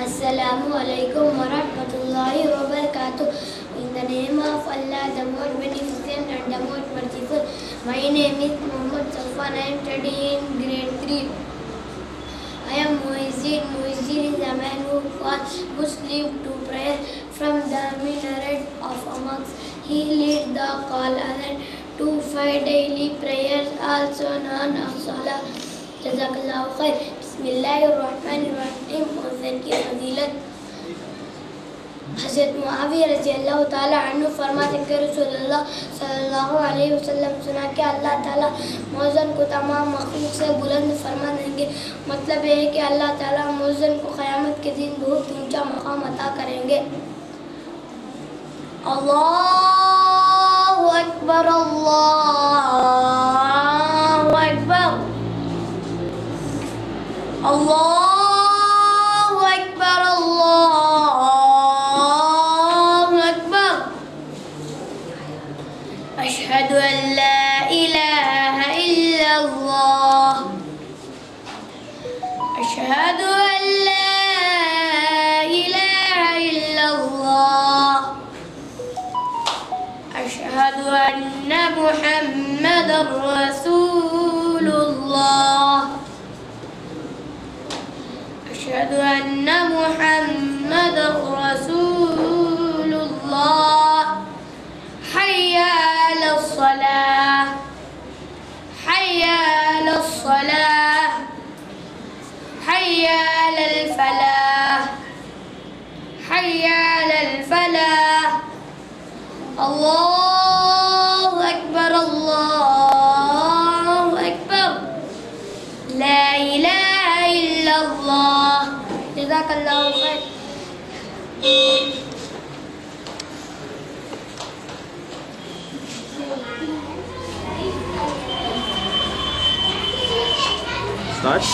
Assalamu alaikum wa rahmatullahi wa barakatuh. In the name of Allah, the most beneficent and the most merciful. My name is Muhammad Safwan. I am studying in grade 3. I am Muizzin. Muizzin is a man who calls Muslim to prayer from the minaret of a mosque. He leads the call adhan to 5 daily prayers, also known as Salah. Jazakallahu khair. बिस्मिल्लाहिर्रहमानिर्रहीम। मौज़न की फजीलत हज़रत मुआविया रज़ियल्लाहु ताला अन्हु फरमाते हैं कि रसूलुल्लाह सल्लल्लाहु अलैहि वसल्लम सुना कि अल्लाह ताला मौज़न को तमाम मखलूक से बुलंद फरमा देंगे। मतलब है कि अल्लाह ताला मौज़न को क़यामत के दिन बहुत ऊंचा मकाम अता करेंगे। अल्लाहु अकबर, अल्लाहु Akbar, Allahu Akbar, Allahu Akbar. Ashhadu an la ilaha illallah. Ashhadu an la ilaha illallah. Ashhadu anna Muhammadar Rasulullah. أشهد أن محمد رسول الله. حي على الصلاة، حي على الصلاة، حي على الفلاح، حي على الفلاح. الله أكبر، الله أكبر، لا إله إلا الله. Jazakallahu khair. Start.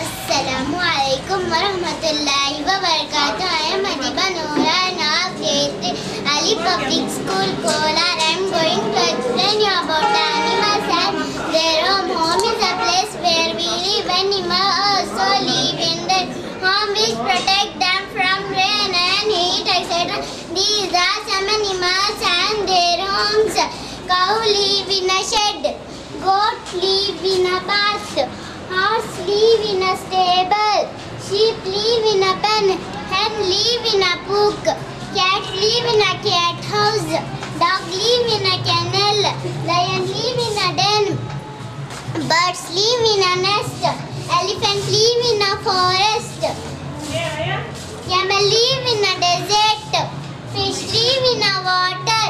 Assalamu alaikum wa rahmatullahi wa barakatuh. I am Adiba Noora and of grade Ali Public School, Kolar. I am going to explain you about the animals and their home. Home is a place where we live. Animals also live in their home, which protect them from rain and heat, etc. These are some animals and their homes. Cow live in a shed. Goat live in a bath. Horse live in a stable. Sheep live in a pen. Hen live in a book. Cat live in a cat house. Dog live in a kennel. Lion live in a den. Birds live in a nest. Elephant live in a forest. Camel live in a desert. Fish live in a water.